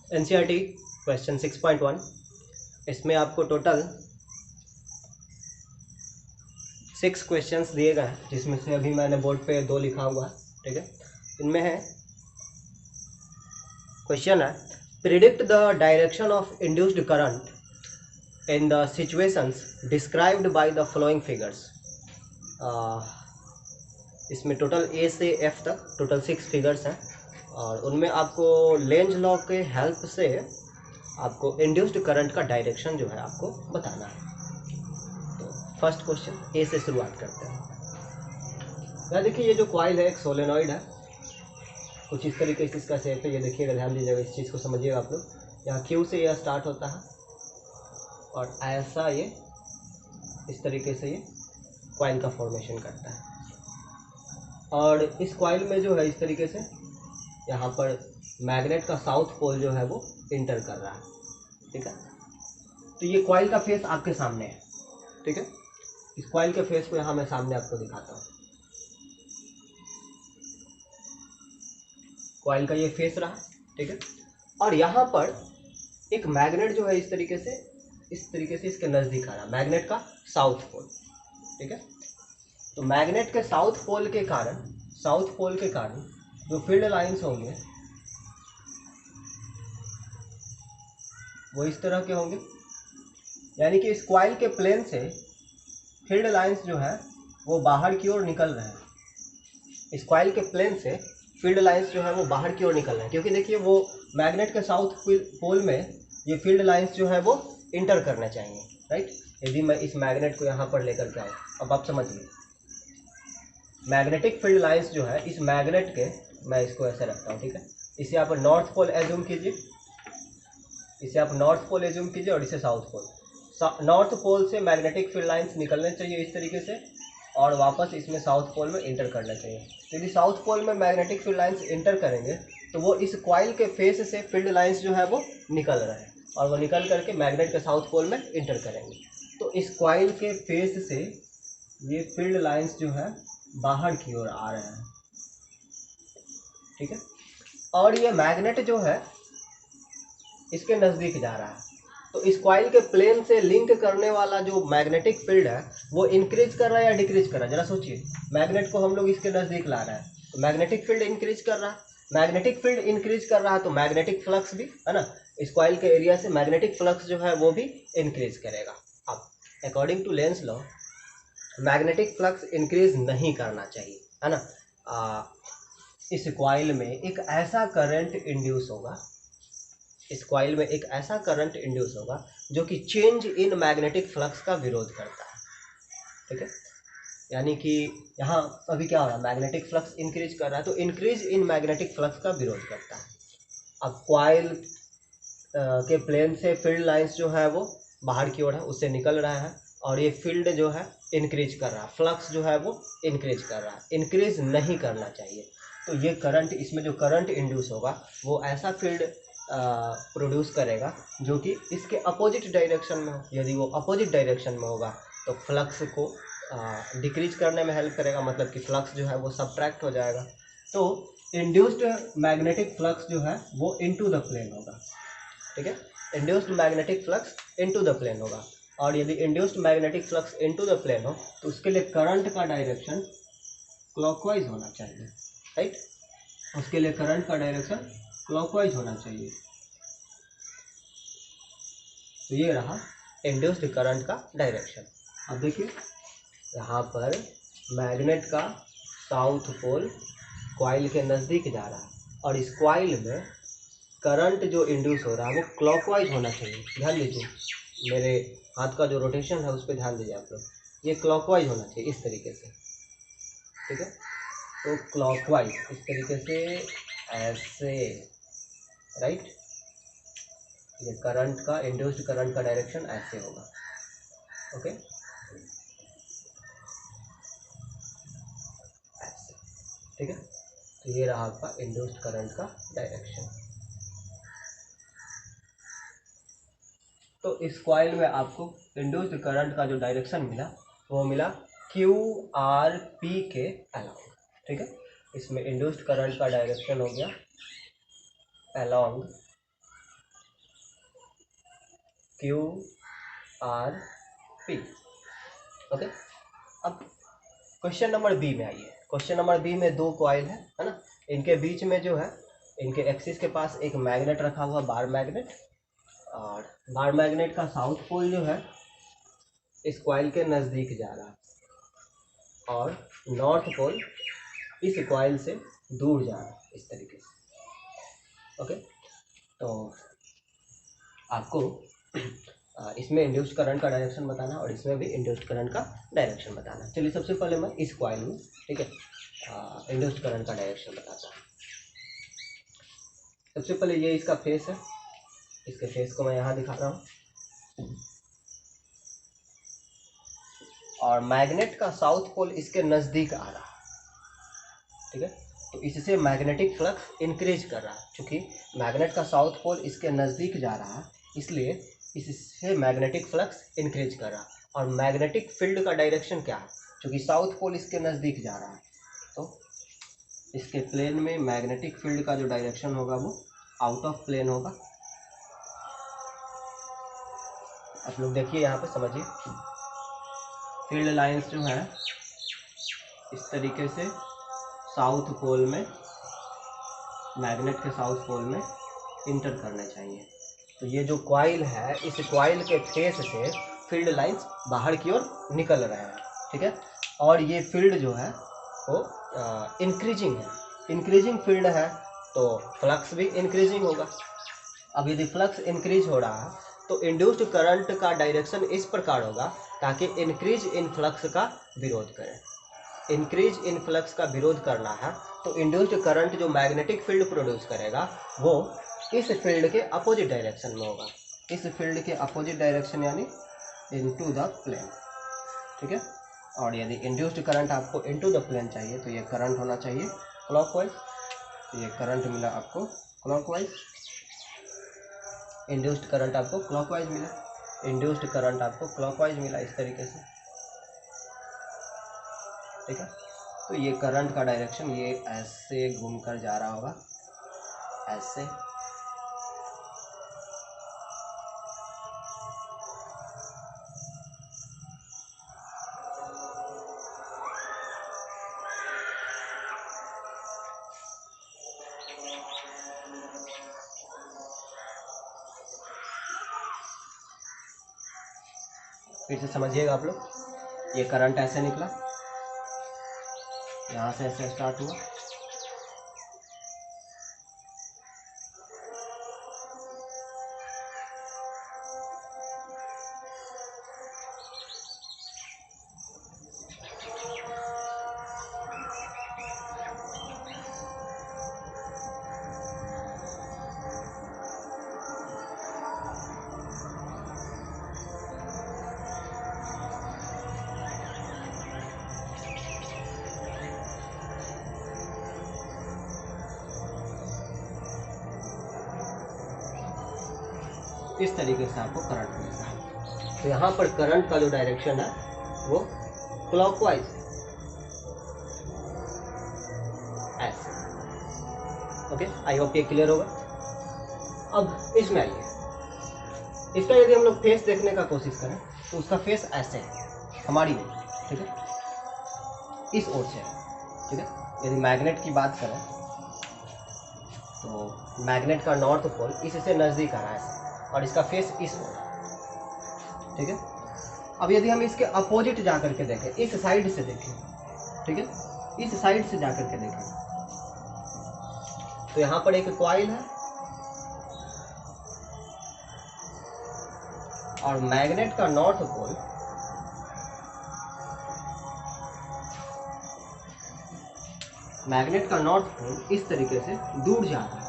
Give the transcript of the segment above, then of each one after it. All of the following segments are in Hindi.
एनसीईआरटी क्वेश्चन 6.1, इसमें आपको टोटल 6 क्वेश्चंस दिए गए हैं, जिसमें से अभी मैंने बोर्ड पे 2 लिखा हुआ है। ठीक है, इनमें है क्वेश्चन है predict the direction of induced current in the situations described by the following figures. इसमें टोटल ए से एफ तक टोटल 6 फिगर्स हैं, और उनमें आपको लेंज लॉ के हेल्प से आपको इंड्यूस्ड करंट का डायरेक्शन जो है आपको बताना है। तो फर्स्ट क्वेश्चन ए से शुरुआत करते हैं। यहाँ देखिए, ये जो कॉइल है एक सोलेनॉइड है, कुछ इस तरीके से इसका शेप है। ये देखिएगा, ध्यान दीजिएगा, इस चीज़ को समझिएगा आप लोग। यहाँ क्यू से यह स्टार्ट होता है और ऐसा ये इस तरीके से ये कॉइल का फॉर्मेशन करता है, और इस कॉइल में जो है इस तरीके से यहाँ पर मैग्नेट का साउथ पोल जो है वो इंटर कर रहा है। ठीक है, तो ये कॉइल का फेस आपके सामने है। ठीक है, इस कॉइल के फेस को यहाँ मैं सामने आपको दिखाता हूँ। कॉइल का ये फेस रहा। ठीक है, और यहाँ पर एक मैग्नेट जो है इस तरीके से इसके नज़दीक आ रहा है, मैग्नेट का साउथ पोल। ठीक है, तो मैग्नेट के साउथ पोल के कारण जो फील्ड लाइंस होंगे वो इस तरह के होंगे, यानी कि इस कॉइल के प्लेन से फील्ड लाइंस जो है वो बाहर की ओर निकल रहे हैं। इस कॉइल के प्लेन से फील्ड लाइंस जो है वो बाहर की ओर निकल रहे हैं, क्योंकि देखिए वो मैग्नेट के साउथ पोल में ये फील्ड लाइंस जो है वो इंटर करना चाहिए। राइट, यदि मैं इस मैग्नेट को यहाँ पर लेकर के आऊँ, अब आप समझिए, मैग्नेटिक फील्ड लाइंस जो है इस मैग्नेट के, मैं इसको ऐसे रखता हूँ। ठीक है, इसे आप नॉर्थ पोल एज्यूम कीजिए, और इसे साउथ पोल। नॉर्थ पोल से मैग्नेटिक फील्ड लाइंस निकलने चाहिए इस तरीके से, और वापस इसमें साउथ पोल में इंटर करना चाहिए। तो यदि साउथ पोल में मैग्नेटिक फील्ड लाइंस इंटर करेंगे तो वो इस कॉइल के फेस से फील्ड लाइंस जो है वो निकल रहे हैं, और वो निकल करके मैग्नेट के साउथ पोल में इंटर करेंगे। तो इस कॉइल के फेस से ये फील्ड लाइंस जो है बाहर की ओर आ रहे हैं। ठीक है, और ये मैग्नेट जो है इसके नज़दीक जा रहा है, तो इस कॉइल के प्लेन से लिंक करने वाला जो मैग्नेटिक फील्ड है वो इंक्रीज कर रहा है या डिक्रीज कर रहा है, जरा सोचिए। मैग्नेट को हम लोग इसके नज़दीक ला रहे हैं, तो मैग्नेटिक फील्ड इंक्रीज कर रहा है। मैग्नेटिक फील्ड इंक्रीज कर रहा है तो मैग्नेटिक फ्लक्स भी, है ना, इस कॉइल के एरिया से मैग्नेटिक फ्लक्स जो है वो भी इंक्रीज करेगा। अब according to Lenz law magnetic flux increase नहीं करना चाहिए, है ना। इस कॉइल में एक ऐसा करंट इंड्यूस होगा, जो कि चेंज इन मैग्नेटिक फ्लक्स का विरोध करता है। ठीक है, यानी कि यहाँ अभी क्या हो रहा है, मैग्नेटिक फ्लक्स इंक्रीज कर रहा है, तो इंक्रीज इन मैग्नेटिक फ्लक्स का विरोध करता है। अब कॉइल के प्लेन से फील्ड लाइंस जो है वो बाहर की ओर है, उससे निकल रहा है, और ये फील्ड जो है इंक्रीज कर रहा है, फ्लक्स जो है वो इंक्रीज कर रहा है, इंक्रीज नहीं करना चाहिए। तो ये करंट, इसमें जो करंट इंड्यूस होगा वो ऐसा फील्ड प्रोड्यूस करेगा जो कि इसके अपोजिट डायरेक्शन में हो। यदि वो अपोजिट डायरेक्शन में होगा तो फ्लक्स को डिक्रीज करने में हेल्प करेगा, मतलब कि फ्लक्स जो है वो सब्ट्रैक्ट हो जाएगा। तो इंड्यूस्ड मैग्नेटिक फ्लक्स जो है वो इनटू द प्लेन होगा। ठीक है, induced magnetic flux into the plane होगा, और यदि induced magnetic flux into the plane हो तो उसके लिए करंट का डायरेक्शन क्लॉकवाइज होना चाहिए। राइट, उसके लिए करंट का डायरेक्शन क्लॉकवाइज होना चाहिए। तो ये रहा इंड्यूस्ड करंट का डायरेक्शन। अब देखिए, यहाँ पर मैग्नेट का साउथ पोल कॉइल के नज़दीक जा रहा है, और इस कॉइल में करंट जो इंड्यूस हो रहा है वो क्लॉकवाइज होना चाहिए। ध्यान दीजिए, मेरे हाथ का जो रोटेशन है उस पर ध्यान दीजिए आप लोग, ये क्लॉकवाइज होना चाहिए इस तरीके से। ठीक है, तो क्लॉकवाइज इस तरीके से, ऐसे। राइट, ये करंट का, इंड्यूस्ड करंट का डायरेक्शन ऐसे होगा। ओके, ऐसे। ठीक है, तो ये रहा आपका इंड्यूस्ड करंट का डायरेक्शन। तो इस कॉइल में आपको इंड्यूस्ड करंट का जो डायरेक्शन मिला वो मिला क्यू आर पी के अलोंग। ठीक है, इसमें इंड्यूस्ड करंट का डायरेक्शन हो गया along Q R P. Okay, अब क्वेश्चन नंबर बी में आइए। क्वेश्चन नंबर बी में दो कॉइल है ना, इनके बीच में जो है, इनके एक्सिस के पास एक मैग्नेट रखा हुआ, बार मैग्नेट, और बार मैग्नेट का साउथ पोल जो है इस कॉइल के नज़दीक जा रहा है और नॉर्थ पोल इस कॉइल से दूर जा रहा है, इस तरीके से। ओके, तो आपको इसमें इंड्यूस्ड करंट का डायरेक्शन बताना है और इसमें भी इंड्यूस्ड करंट का डायरेक्शन बताना है। चलिए सबसे पहले मैं इस कॉइल में, ठीक है, इंड्यूस्ड करंट का डायरेक्शन बताता हूँ। सबसे पहले ये इसका फेस है, इसके फेस को मैं यहाँ दिखा रहा हूँ, और मैग्नेट का साउथ पोल इसके नज़दीक आ रहा है, ठीक है। तो इससे मैग्नेटिक फ्लक्स इंक्रीज कर रहा है, क्योंकि मैग्नेट का साउथ पोल इसके नज़दीक जा रहा है, इसलिए इससे मैग्नेटिक फ्लक्स इंक्रीज कर रहा है। और मैग्नेटिक फील्ड का डायरेक्शन क्या है, क्योंकि साउथ पोल इसके नज़दीक जा रहा है, तो इसके प्लेन में मैग्नेटिक फील्ड का जो डायरेक्शन होगा वो आउट ऑफ प्लेन होगा। आप लोग देखिए यहाँ पे, समझिए, फील्ड लाइंस जो है इस तरीके से साउथ पोल में, मैग्नेट के साउथ पोल में इंटर करने चाहिए। तो ये जो कॉइल है, इस कॉइल के फेस से फील्ड लाइंस बाहर की ओर निकल रहे हैं, ठीक है। और ये फील्ड जो है वो इंक्रीजिंग है, इंक्रीजिंग फील्ड है, तो फ्लक्स भी इंक्रीजिंग होगा। अब यदि फ्लक्स इंक्रीज हो रहा है तो इंड्यूस्ड करंट का डायरेक्शन इस प्रकार होगा ताकि इंक्रीज इन फ्लक्स का विरोध करें। इंक्रीज इन फ्लक्स का विरोध करना है तो इंड्यूस्ड करंट जो मैग्नेटिक फील्ड प्रोड्यूस करेगा वो इस फील्ड के अपोजिट डायरेक्शन में होगा, इस फील्ड के अपोजिट डायरेक्शन यानी इनटू द प्लेन, ठीक है। और यदि इंड्यूस्ड करंट आपको इनटू द प्लेन चाहिए तो ये करंट होना चाहिए क्लॉकवाइज। तो ये करंट मिला आपको क्लॉकवाइज, इंड्यूस्ड करंट आपको क्लॉकवाइज मिला, इंड्यूस्ड करंट आपको क्लॉकवाइज मिला, इस तरीके से, ठीक है। तो ये करंट का डायरेक्शन ये ऐसे घूमकर जा रहा होगा, ऐसे, फिर से समझिएगा आप लोग। ये करंट ऐसे निकला, यहाँ से ऐसे स्टार्ट हुआ, इस तरीके से आपको करंट मिलता है। तो यहाँ पर करंट का जो डायरेक्शन है वो क्लॉकवाइज ऐसे। ओके, आई होप ये क्लियर होगा। अब इसमें आइए, इसका यदि हम लोग फेस देखने का कोशिश करें तो उसका फेस ऐसे है, हमारी ओर, ठीक है, इस ओर से है, ठीक है। यदि मैग्नेट की बात करें तो मैग्नेट का नॉर्थ पोल इससे नज़दीक आ रहा है और इसका फेस इस ओर, ठीक है। अब यदि हम इसके अपोजिट जा करके देखें, इस साइड से देखें, ठीक है, इस साइड से जा करके देखें, तो यहाँ पर एक कॉइल है और मैग्नेट का नॉर्थ पोल इस तरीके से दूर जा रहा है,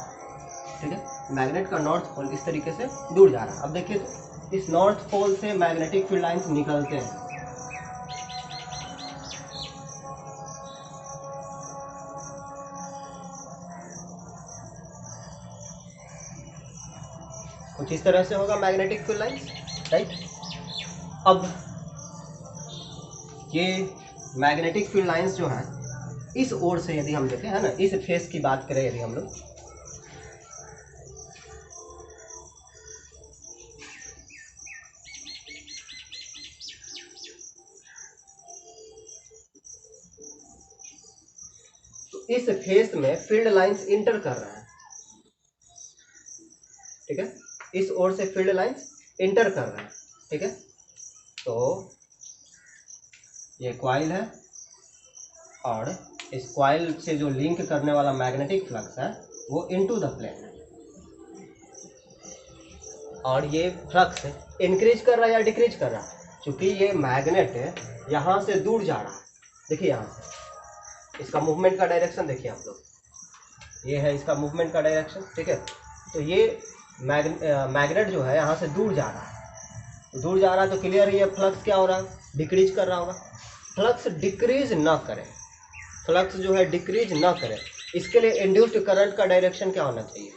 ठीक है। मैग्नेट का नॉर्थ पोल इस तरीके से दूर जा रहा है। अब देखिए तो इस नॉर्थ पोल से मैग्नेटिक फील्ड लाइंस निकलते हैं, कुछ इस तरह से होगा मैग्नेटिक फील्ड लाइंस, राइट। अब ये मैग्नेटिक फील्ड लाइंस जो है इस ओर से यदि हम देखें, है ना, इस फेस की बात करें यदि हम लोग, इस फेस में फील्ड लाइंस इंटर कर रहे हैं, ठीक है, इस ओर से फील्ड लाइंस इंटर कर रहे हैं, ठीक है। तो ये कॉइल है और इस कॉइल से जो लिंक करने वाला मैग्नेटिक फ्लक्स है वो इनटू द प्लेन है, और ये फ्लक्स इंक्रीज कर रहा है या डिक्रीज कर रहा है, क्योंकि ये मैग्नेट है यहाँ से दूर जा रहा है, देखिए यहाँ से इसका मूवमेंट का डायरेक्शन देखिए आप लोग, ये है इसका मूवमेंट का डायरेक्शन, ठीक है। तो ये मैग्नेट जो है यहाँ से दूर जा रहा है, तो दूर जा रहा है तो क्लियर ये फ्लक्स क्या हो रहा है, डिक्रीज कर रहा होगा। फ्लक्स डिक्रीज ना करे, फ्लक्स जो है डिक्रीज ना करे, इसके लिए इंड्यूस्ड करंट का डायरेक्शन क्या होना चाहिए,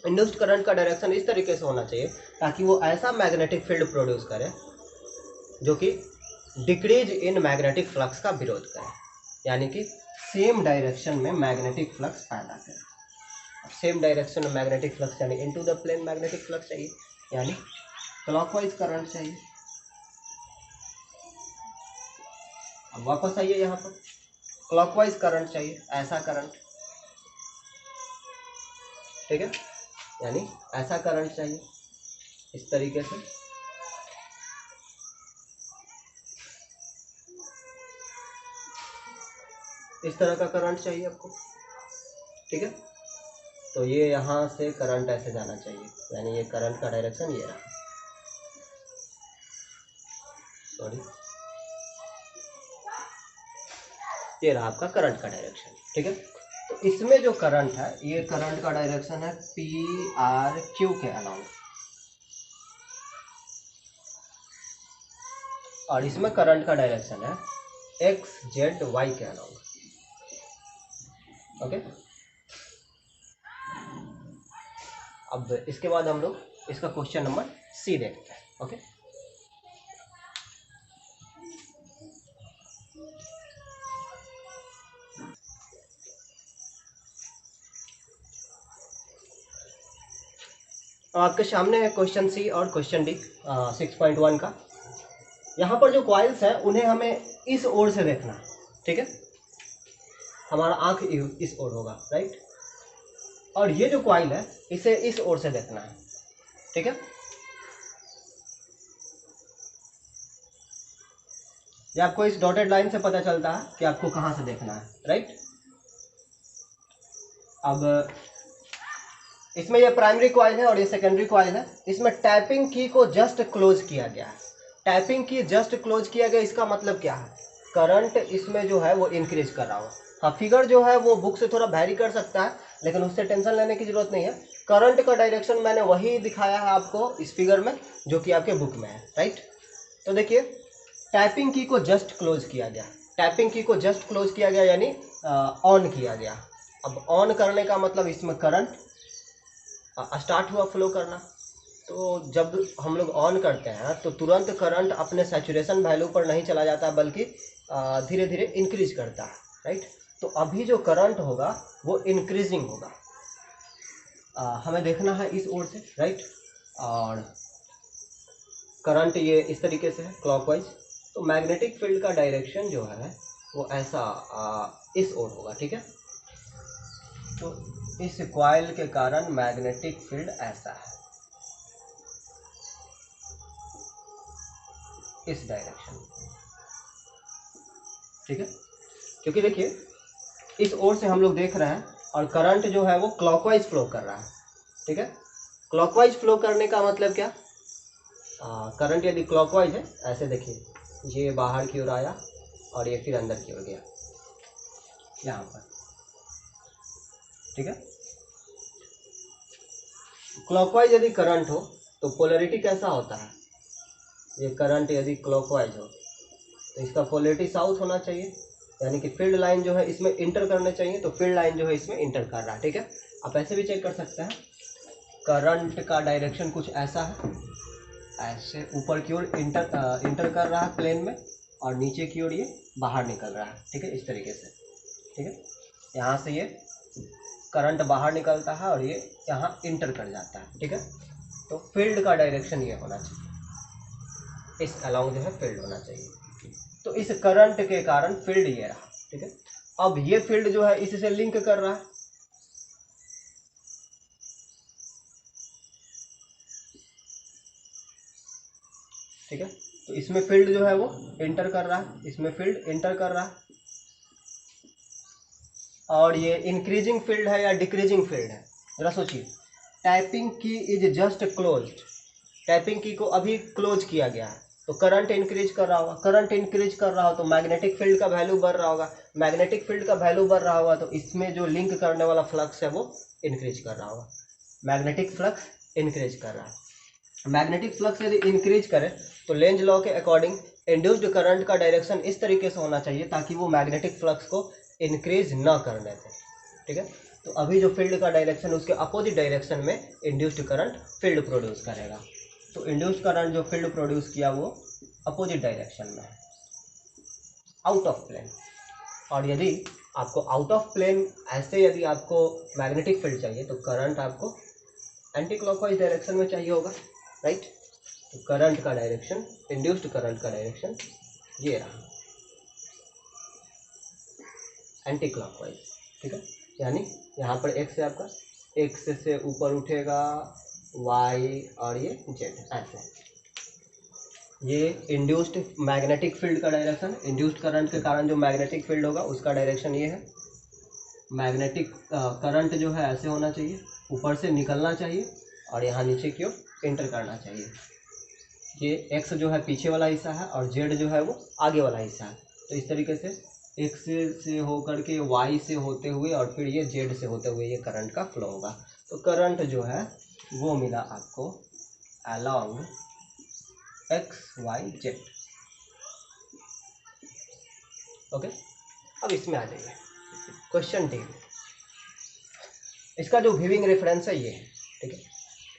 इंड्यूस्ड करंट का डायरेक्शन इस तरीके से होना चाहिए ताकि वो ऐसा मैग्नेटिक फील्ड प्रोड्यूस करे जो कि डिक्रीज इन मैग्नेटिक फ्लक्स का विरोध करे, यानी कि सेम डायरेक्शन में मैग्नेटिक फ्लक्स पैदा करे। सेम डायरेक्शन में मैग्नेटिक फ्लक्स यानी into the plane magnetic flux चाहिए, यानी क्लॉकवाइज करंट चाहिए। अब वापस आइए यहाँ पर, क्लॉकवाइज करंट चाहिए, ऐसा करंट, ठीक है, यानी ऐसा करंट चाहिए इस तरीके से। इस तरह का करंट चाहिए आपको, ठीक है। तो ये यहाँ से करंट ऐसे जाना चाहिए, यानी ये करंट का डायरेक्शन ये रहा, सॉरी, ये रहा आपका करंट का डायरेक्शन, ठीक है। तो इसमें जो करंट है, ये करंट का डायरेक्शन है PRQ के अलाउंग, और इसमें करंट का डायरेक्शन है XZY के अलाउंग, ओके। अब इसके बाद हम लोग इसका क्वेश्चन नंबर C देखते हैं, ओके। आपके सामने है क्वेश्चन C और क्वेश्चन D 6.1 का। यहाँ पर जो कॉइल्स हैं उन्हें हमें इस ओर से देखना है, ठीक है, हमारा आंख इस ओर होगा, राइट, और ये जो कॉइल है इसे इस ओर से देखना है, ठीक है। ये आपको इस डॉटेड लाइन से पता चलता है कि आपको कहाँ से देखना है, राइट। अब इसमें ये प्राइमरी कॉइल है और ये सेकेंडरी कॉइल है, इसमें टैपिंग की को जस्ट क्लोज किया गया है, टैपिंग की जस्ट क्लोज किया गया, इसका मतलब क्या है, करंट इसमें जो है वो इंक्रीज कर रहा होगा। हाँ, फिगर जो है वो बुक से थोड़ा वैरी कर सकता है, लेकिन उससे टेंशन लेने की जरूरत नहीं है। करंट का डायरेक्शन मैंने वही दिखाया है आपको इस फिगर में जो कि आपके बुक में है, राइट। तो देखिए, टैपिंग की को जस्ट क्लोज किया गया, टैपिंग की को जस्ट क्लोज किया गया यानी ऑन किया गया। अब ऑन करने का मतलब इसमें करंट स्टार्ट हुआ फ्लो करना, तो जब हम लोग ऑन करते हैं तो तुरंत करंट अपने सैचुरेशन वैल्यू पर नहीं चला जाता बल्कि धीरे धीरे इंक्रीज करता है, राइट। तो अभी जो करंट होगा वो इंक्रीजिंग होगा, हमें देखना है इस ओर से, राइट, और करंट ये इस तरीके से है क्लॉकवाइज, तो मैग्नेटिक फील्ड का डायरेक्शन जो है वो ऐसा इस ओर होगा, ठीक है। तो इस कॉइल के कारण मैग्नेटिक फील्ड ऐसा है, इस डायरेक्शन, ठीक है, क्योंकि देखिए इस ओर से हम लोग देख रहे हैं और करंट जो है वो क्लॉकवाइज फ्लो कर रहा है, ठीक है। क्लॉकवाइज फ्लो करने का मतलब क्या, करंट यदि क्लॉकवाइज है, ऐसे देखिए, ये बाहर की ओर आया और ये फिर अंदर की ओर गया यहाँ पर, ठीक है। क्लॉकवाइज यदि करंट हो तो पोलैरिटी कैसा होता है, ये करंट यदि क्लॉकवाइज हो तो इसका पोलैरिटी साउथ होना चाहिए, यानी कि फील्ड लाइन जो है इसमें इंटर करने चाहिए, तो फील्ड लाइन जो है इसमें इंटर कर रहा है, ठीक है। आप ऐसे भी चेक कर सकते हैं, करंट का डायरेक्शन कुछ ऐसा है, ऐसे ऊपर की ओर इंटर कर रहा है प्लेन में और नीचे की ओर ये बाहर निकल रहा है, ठीक है, इस तरीके से, ठीक है। यहाँ से ये करंट बाहर निकलता है और ये यहाँ इंटर कर जाता है, ठीक है। तो फील्ड का डायरेक्शन ये होना चाहिए, इस अलाउंग जो है फील्ड होना चाहिए। तो इस करंट के कारण फील्ड ये रहा, ठीक है। अब ये फील्ड जो है इससे लिंक कर रहा है, ठीक है। तो इसमें फील्ड जो है वो एंटर कर रहा है, इसमें फील्ड एंटर कर रहा है, और ये इंक्रीजिंग फील्ड है या डिक्रीजिंग फील्ड है, जरा सोचिए। टाइपिंग की इज जस्ट क्लोज्ड, टाइपिंग की को अभी क्लोज किया गया है, तो करंट इंक्रीज कर रहा होगा, करंट इंक्रीज कर रहा हो तो मैग्नेटिक फील्ड का वैल्यू बढ़ रहा होगा, मैग्नेटिक फील्ड का वैल्यू बढ़ रहा होगा तो इसमें जो लिंक करने वाला फ्लक्स है वो इंक्रीज कर रहा होगा, मैग्नेटिक फ्लक्स इंक्रीज कर रहा है। मैग्नेटिक फ्लक्स यदि इंक्रीज करे तो लेंज लॉ के अकॉर्डिंग इंड्यूस्ड करंट का डायरेक्शन इस तरीके से होना चाहिए ताकि वो मैग्नेटिक फ्लक्स को इंक्रीज न करने दें, ठीक है। तो अभी जो फील्ड का डायरेक्शन है उसके अपोजिट डायरेक्शन में इंड्यूस्ड करंट फील्ड प्रोड्यूस करेगा, तो इंड्यूस्ड करंट जो फील्ड प्रोड्यूस किया वो अपोजिट डायरेक्शन में है, आउट ऑफ प्लेन। और यदि आपको आउट ऑफ प्लेन ऐसे यदि आपको मैग्नेटिक फील्ड चाहिए तो करंट आपको एंटी क्लॉकवाइज डायरेक्शन में चाहिए होगा, राइट। तो करंट का डायरेक्शन, इंड्यूस्ड करंट का डायरेक्शन ये रहा, एंटी क्लॉकवाइज, ठीक है। यानी यहाँ पर एक्स है आपका, एक्स से ऊपर उठेगा वाई और ये जेड, ऐसे ये इंड्यूस्ड मैग्नेटिक फील्ड का डायरेक्शन, इंड्यूस्ड करंट के कारण जो मैग्नेटिक फील्ड होगा उसका डायरेक्शन ये है। मैग्नेटिक करंट जो है ऐसे होना चाहिए, ऊपर से निकलना चाहिए और यहाँ नीचे की ओर एंटर करना चाहिए। ये एक्स जो है पीछे वाला हिस्सा है और जेड जो है वो आगे वाला हिस्सा है, तो इस तरीके से एक्स से होकर के वाई से होते हुए और फिर ये जेड से होते हुए ये करंट का फ्लो होगा। तो करंट जो है वो मिला आपको along X Y Z, okay. अब इसमें आ जाइए क्वेश्चन 3, इसका जो व्यूइंग रेफरेंस है ये है, ठीक है।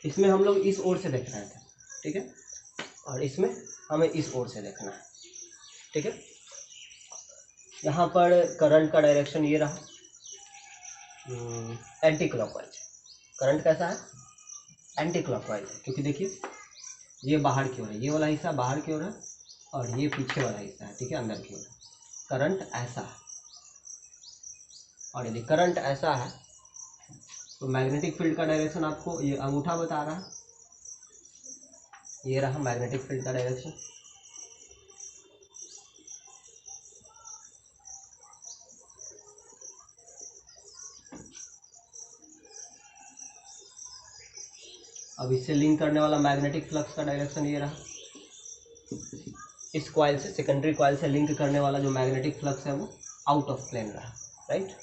इसमें हम लोग इस ओर से देख रहे थे, ठीक है, और इसमें हमें इस ओर से देखना है, ठीक है। यहाँ पर करंट का डायरेक्शन ये रहा, एंटी क्लॉकवाइज। करंट कैसा है, एंटी क्लॉकवाइज है, क्योंकि देखिए ये बाहर की ओर है, ये वाला हिस्सा बाहर की ओर है और ये पीछे वाला हिस्सा है, ठीक है, अंदर की ओर। करंट ऐसा है, और यदि करंट ऐसा है तो मैग्नेटिक फील्ड का डायरेक्शन आपको ये अंगूठा बता रहा है, ये रहा मैग्नेटिक फील्ड का डायरेक्शन। अब इससे लिंक करने वाला मैग्नेटिक फ्लक्स का डायरेक्शन ये रहा, इस कॉइल से सेकेंडरी कॉइल से लिंक करने वाला जो मैग्नेटिक फ्लक्स है वो आउट ऑफ प्लेन रहा, राइट।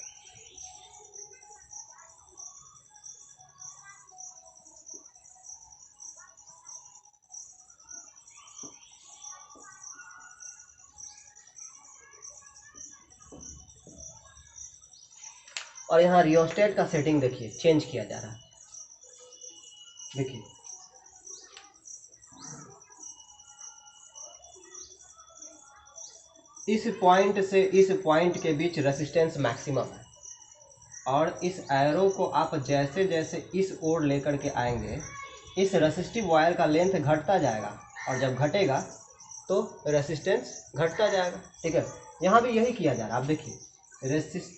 और यहाँ रियोस्टेट का सेटिंग देखिए चेंज किया जा रहा है, देखिए इस पॉइंट से इस पॉइंट के बीच रेसिस्टेंस मैक्सिमम है, और इस एरो को आप जैसे जैसे इस ओर लेकर के आएंगे इस रेसिस्टिव वायर का लेंथ घटता जाएगा, और जब घटेगा तो रेसिस्टेंस घटता जाएगा, ठीक है। यहाँ भी यही किया जा रहा है, आप देखिए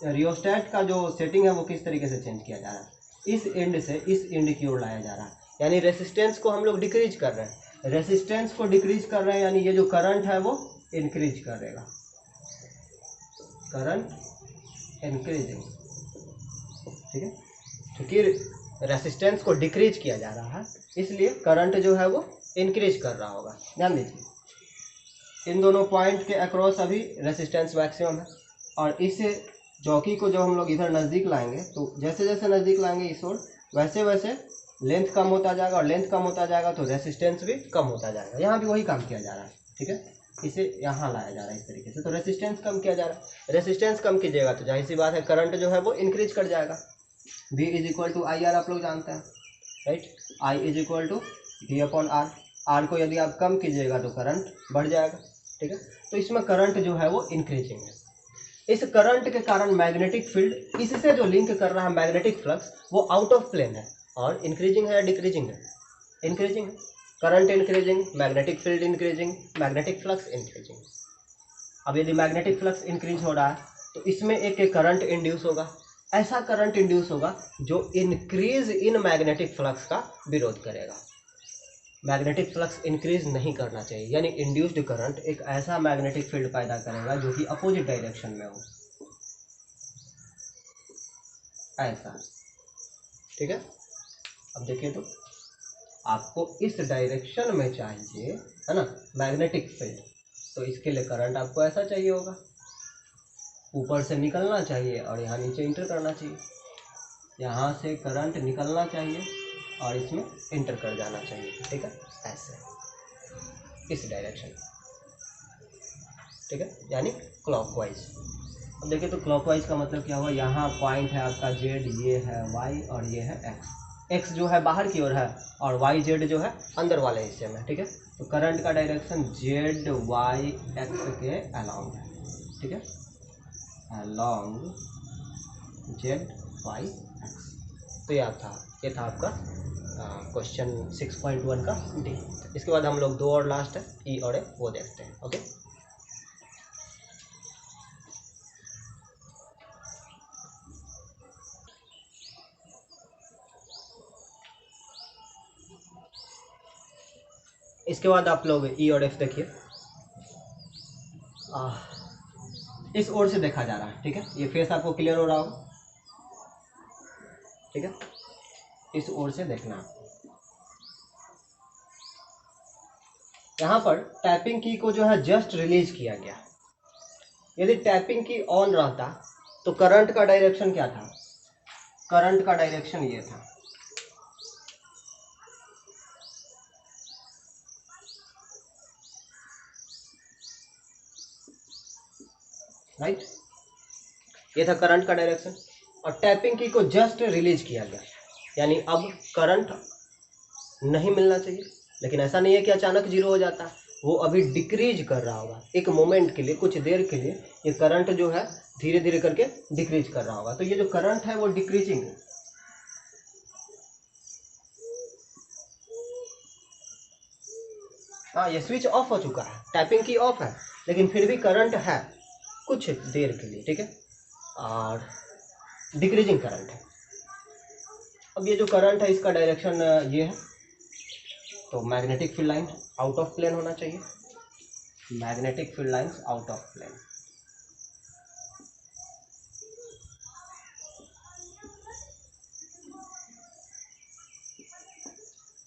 रियोस्टेट का जो सेटिंग है वो किस तरीके से चेंज किया जा रहा है, इस एंड से इस एंड की ओर लाया जा रहा है, यानी रेसिस्टेंस को हम लोग डिक्रीज कर रहे हैं, रेसिस्टेंस को डिक्रीज कर रहे हैं, यानी ये जो करंट है वो इंक्रीज करेगा, करंट इंक्रीजिंग, ठीक है। क्योंकि रेसिस्टेंस को डिक्रीज किया जा रहा है इसलिए करंट जो है वो इंक्रीज कर रहा होगा। ध्यान दीजिए इन दोनों पॉइंट के अक्रॉस अभी रेसिस्टेंस मैक्सिमम है, और इस चौकी को जब हम लोग इधर नज़दीक लाएंगे तो जैसे जैसे नज़दीक लाएंगे इस ओर वैसे वैसे लेंथ कम होता जाएगा, और लेंथ कम होता जाएगा तो रेसिस्टेंस भी कम होता जाएगा। यहाँ भी वही काम किया जा रहा है, ठीक है, इसे यहाँ लाया जा रहा है इस तरीके से, तो रेसिस्टेंस कम किया जा रहा है। रेसिस्टेंस कम कीजिएगा तो जाहिर सी बात है करंट जो है वो इंक्रीज कर जाएगा। V is equal to I R आप लोग जानते हैं, right. I is equal to V upon R, R को यदि आप कम कीजिएगा तो करंट बढ़ जाएगा, ठीक है। तो इसमें करंट जो है वो इंक्रीजिंग है। इस करंट के कारण मैग्नेटिक फील्ड इससे जो लिंक कर रहा है मैग्नेटिक फ्लक्स वो आउट ऑफ प्लेन है, और इंक्रीजिंग है या डिक्रीजिंग है, इंक्रीजिंग है। Current increasing, magnetic field increasing, magnetic flux increasing, अब यदि मैग्नेटिक फ्लक्स इंक्रीज हो रहा है तो इसमें एक करंट इंड्यूस होगा, ऐसा करंट इंड्यूस होगा जो इंक्रीज इन मैग्नेटिक फ्लक्स का विरोध करेगा। मैग्नेटिक फ्लक्स इंक्रीज नहीं करना चाहिए, यानी इंड्यूस्ड करंट एक ऐसा मैग्नेटिक फील्ड पैदा करेगा जो कि अपोजिट डायरेक्शन में हो, ऐसा। ठीक है, अब देखिए तो आपको इस डायरेक्शन में चाहिए, है ना, मैग्नेटिक फील्ड, तो इसके लिए करंट आपको ऐसा चाहिए होगा, ऊपर से निकलना चाहिए और यहाँ नीचे इंटर करना चाहिए, यहाँ से करंट निकलना चाहिए और इसमें इंटर कर जाना चाहिए। ठीक है, ऐसे इस डायरेक्शन, ठीक है, यानी क्लॉकवाइज। अब देखिए तो क्लॉकवाइज का मतलब क्या हुआ, यहाँ पॉइंट है आपका जेड, ये है वाई और ये है एक्स। एक्स जो है बाहर की ओर है और वाई जेड जो है अंदर वाले हिस्से में। ठीक है, तो करंट का डायरेक्शन जेड वाई एक्स के अलॉन्ग है। ठीक है, अलॉन्ग जेड वाई एक्स। तो ये था आपका क्वेश्चन 6.1 का डी। इसके बाद हम लोग 2 और लास्ट है, ई और ए, वो देखते हैं। ओके, इसके बाद आप लोग ई और एफ देखिए, इस ओर से देखा जा रहा है। ठीक है, ये फेस आपको क्लियर हो रहा होगा। ठीक है, इस ओर से देखना। यहाँ पर टैपिंग की को जो है जस्ट रिलीज किया गया। यदि टैपिंग की ऑन रहता तो करंट का डायरेक्शन क्या था, करंट का डायरेक्शन ये था। राइट, ये था करंट का डायरेक्शन और टैपिंग की को जस्ट रिलीज किया गया, यानी अब करंट नहीं मिलना चाहिए, लेकिन ऐसा नहीं है कि अचानक जीरो हो जाता है, वो अभी डिक्रीज कर रहा होगा एक मोमेंट के लिए, कुछ देर के लिए ये करंट जो है धीरे धीरे करके डिक्रीज कर रहा होगा। तो ये जो करंट है वो डिक्रीजिंग है। हाँ, ये स्विच ऑफ हो चुका है, टैपिंग की ऑफ है, लेकिन फिर भी करंट है कुछ देर के लिए। ठीक है, और डिक्रीजिंग करंट है। अब ये जो करंट है इसका डायरेक्शन ये है, तो magnetic field line out of plane होना चाहिए, magnetic field lines out of plane.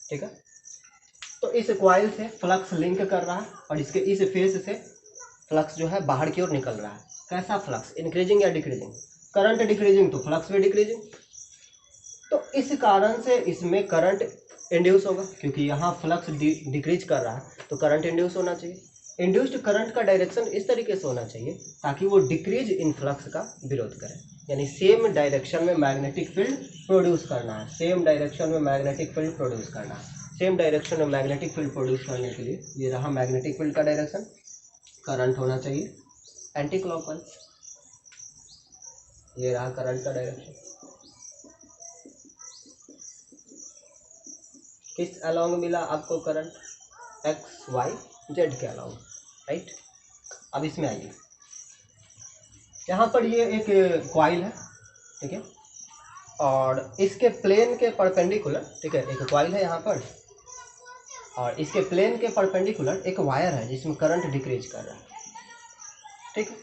ठीक है, तो इस कॉइल से फ्लक्स लिंक कर रहा है और इसके इस फेस से फ्लक्स जो है बाहर की ओर निकल रहा है। कैसा फ्लक्स, इंक्रीजिंग या डिक्रीजिंग? करंट डिक्रीजिंग तो फ्लक्स भी डिक्रीजिंग। तो इस कारण से इसमें करंट इंड्यूस होगा, क्योंकि यहाँ फ्लक्स डिक्रीज कर रहा है तो करंट इंड्यूस होना चाहिए। इंड्यूस्ड करंट का डायरेक्शन इस तरीके से होना चाहिए ताकि वो डिक्रीज इन फ्लक्स का विरोध करे, यानी सेम डायरेक्शन में मैग्नेटिक फील्ड प्रोड्यूस करना है, सेम डायरेक्शन में मैग्नेटिक फील्ड प्रोड्यूस करना है। सेम डायरेक्शन में मैग्नेटिक फील्ड प्रोड्यूस करने के लिए ये रहा मैग्नेटिक फील्ड का डायरेक्शन, करंट होना चाहिए एंटी क्लॉकवाइज, ये रहा करंट का डायरेक्शन। किस अलॉन्ग मिला आपको करंट? एक्स वाई जेड के अलॉन्ग, राइट। अब इसमें आइए, यहाँ पर ये एक कॉइल है, ठीक है, और इसके प्लेन के परपेंडिकुलर, ठीक है, एक कॉइल है यहाँ पर और इसके प्लेन के परपेंडिकुलर एक वायर है जिसमें करंट डिक्रीज कर रहा है। ठीक है,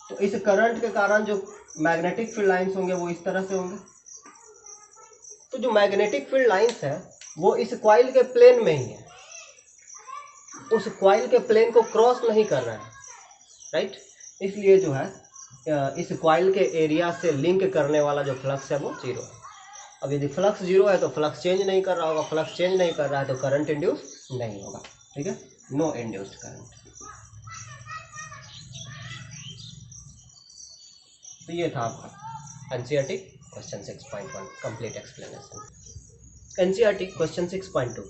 तो इस करंट के कारण जो मैग्नेटिक फील्ड लाइंस होंगे वो इस तरह से होंगे। तो जो मैग्नेटिक फील्ड लाइंस है वो इस कॉइल के प्लेन में ही है, उस कॉइल के प्लेन को क्रॉस नहीं कर रहा है, राइट। इसलिए जो है इस कॉइल के एरिया से लिंक करने वाला जो फ्लक्स है वो जीरो है। अब यदि फ्लक्स जीरो है तो फ्लक्स चेंज नहीं कर रहा होगा, फ्लक्स चेंज नहीं कर रहा है तो करंट इंड्यूस नहीं होगा। ठीक है, नो इंड्यूस्ड करंट। तो ये था आपका NCERT question 6.1 complete explanation. NCERT question 6.2,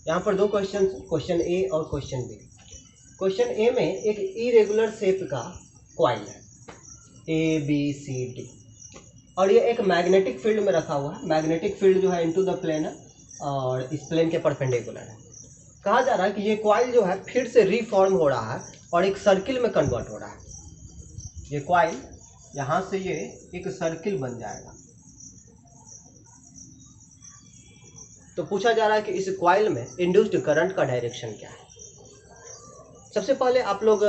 यहाँ पर दो क्वेश्चन, क्वेश्चन ए और क्वेश्चन बी। क्वेश्चन ए में एक इरेगुलर शेप का कॉइल है ए बी सी डी और ये एक मैग्नेटिक फील्ड में रखा हुआ है। मैग्नेटिक फील्ड जो है इनटू द प्लेन है और इस प्लेन के परपेंडिकुलर है। कहा जा रहा है कि ये कॉइल जो है फिर से रीफॉर्म हो रहा है और एक सर्किल में कन्वर्ट हो रहा है। ये कॉइल यहाँ से ये एक सर्किल बन जाएगा। तो पूछा जा रहा है कि इस कॉइल में इंड्यूस्ड करंट का डायरेक्शन क्या है। सबसे पहले आप लोग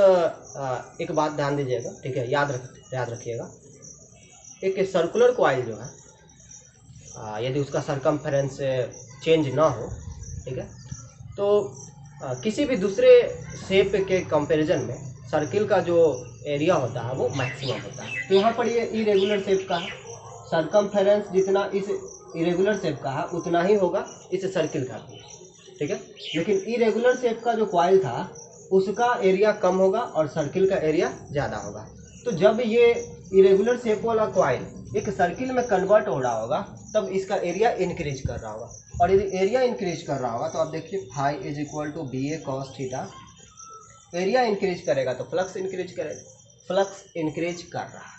एक बात ध्यान दीजिएगा, ठीक है, याद रखिएगा। एक सर्कुलर कॉइल जो है यदि उसका सरकमफेरेंस चेंज ना हो, ठीक है, तो किसी भी दूसरे शेप के कंपैरिजन में सर्किल का जो एरिया होता है वो मैक्सिमम होता है। तो यहाँ पर ये इरेगुलर शेप का है, सरकमफेरेंस जितना इस इरेगुलर शेप का है उतना ही होगा इस सर्किल का भी, ठीक है। लेकिन इरेगुलर शेप का जो कॉइल था उसका एरिया कम होगा और सर्किल का एरिया ज़्यादा होगा। तो जब ये इरेगुलर शेप वाला कॉइल एक सर्किल में कन्वर्ट हो रहा होगा तब इसका एरिया इंक्रीज कर रहा होगा। और यदि एरिया इंक्रीज कर रहा होगा तो आप देखिए phi is equal to B A cos theta. Area increase करेगा तो फ्लक्स इंक्रीज करेगा, फ्लक्स इंक्रीज कर रहा है,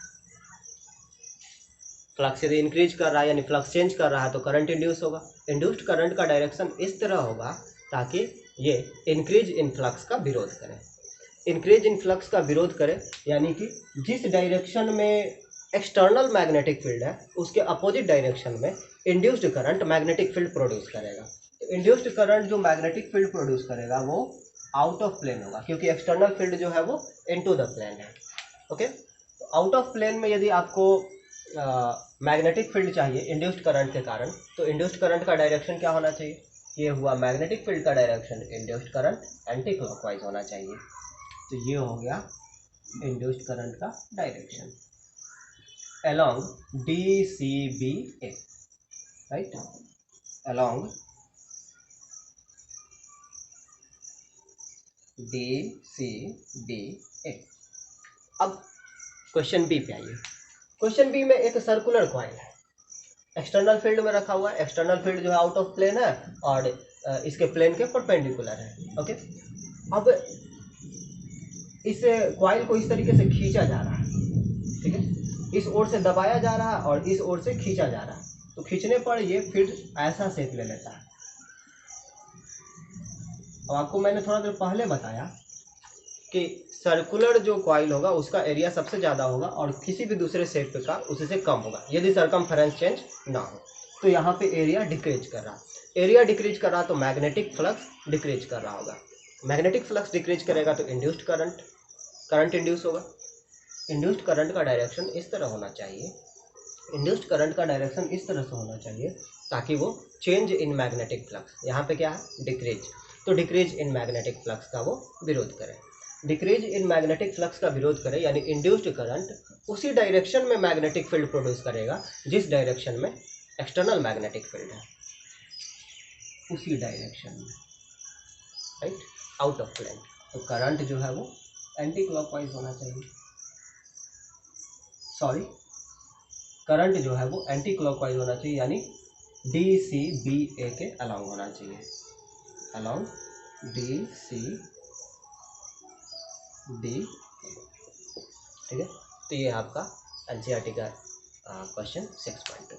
फ्लक्स यदि इंक्रीज कर रहा है यानी फ्लक्स चेंज कर रहा है तो करंट इंड्यूस होगा। इंड्यूस्ड करंट का डायरेक्शन इस तरह होगा ताकि ये इंक्रीज इन फ्लक्स का विरोध करे। इंक्रीज इन फ्लक्स का विरोध करे यानी कि जिस डायरेक्शन में एक्सटर्नल मैग्नेटिक फील्ड है उसके अपोजिट डायरेक्शन में induced current magnetic field produce करेगा। तो इंड्यूस्ड करंट जो मैग्नेटिक फील्ड प्रोड्यूस करेगा वो आउट ऑफ प्लेन होगा, क्योंकि एक्सटर्नल फील्ड जो है वो इनटू द प्लेन है। ओके, तो आउट ऑफ प्लेन में यदि आपको मैग्नेटिक फील्ड चाहिए इंड्यूस्ड करंट के कारण, तो इंड्यूस्ड करंट का डायरेक्शन क्या होना चाहिए? ये हुआ मैग्नेटिक फील्ड का direction, induced current anti clockwise होना चाहिए। तो ये हो गया इंड्यूस्ड करंट का direction along DCBA, right, along DCBA। अब क्वेश्चन बी पे आइए। क्वेश्चन बी में एक सर्कुलर कॉइल है, एक्सटर्नल फील्ड में रखा हुआ है। एक्सटर्नल फील्ड जो है आउट ऑफ प्लेन है और इसके प्लेन के परपेंडिकुलर है। ओके, अब इस कॉइल को इस तरीके से खींचा जा रहा है, ठीक है, इस ओर से दबाया जा रहा है और इस ओर से खींचा जा रहा है। तो खींचने पर ये फिर ऐसा शेप ले लेता है। और आपको मैंने थोड़ा देर पहले बताया कि सर्कुलर जो कॉइल होगा उसका एरिया सबसे ज़्यादा होगा और किसी भी दूसरे शेप का उससे कम होगा यदि सरकमफेरेंस चेंज ना हो। तो यहाँ पे एरिया डिक्रीज कर रहा, एरिया डिक्रीज कर रहा तो मैग्नेटिक फ्लक्स डिक्रीज कर रहा होगा। मैग्नेटिक फ्लक्स डिक्रीज करेगा तो इंड्यूस्ड करंट इंड्यूस होगा। इंड्यूस्ड करंट का डायरेक्शन इस तरह होना चाहिए, इंड्यूस्ड करंट का डायरेक्शन इस तरह से होना चाहिए ताकि वो चेंज इन मैग्नेटिक फ्लक्स, यहाँ पे क्या है डिक्रीज, तो डिक्रीज इन मैग्नेटिक फ्लक्स का वो विरोध करे। डिक्रीज इन मैग्नेटिक फ्लक्स का विरोध करे यानी इंड्यूस्ड करंट उसी डायरेक्शन में मैग्नेटिक फील्ड प्रोड्यूस करेगा जिस डायरेक्शन में एक्सटर्नल मैग्नेटिक फील्ड है, उसी डायरेक्शन में, राइट, आउट ऑफ प्लेन। तो करंट जो है वो एंटी क्लॉकवाइज होना चाहिए, सॉरी, करंट जो है वो एंटी क्लॉकवाइज होना चाहिए यानी DCBA के अलोंग होना चाहिए, अलोंग DCBA, ठीक है। तो ये आपका NCERT का क्वेश्चन 6.2।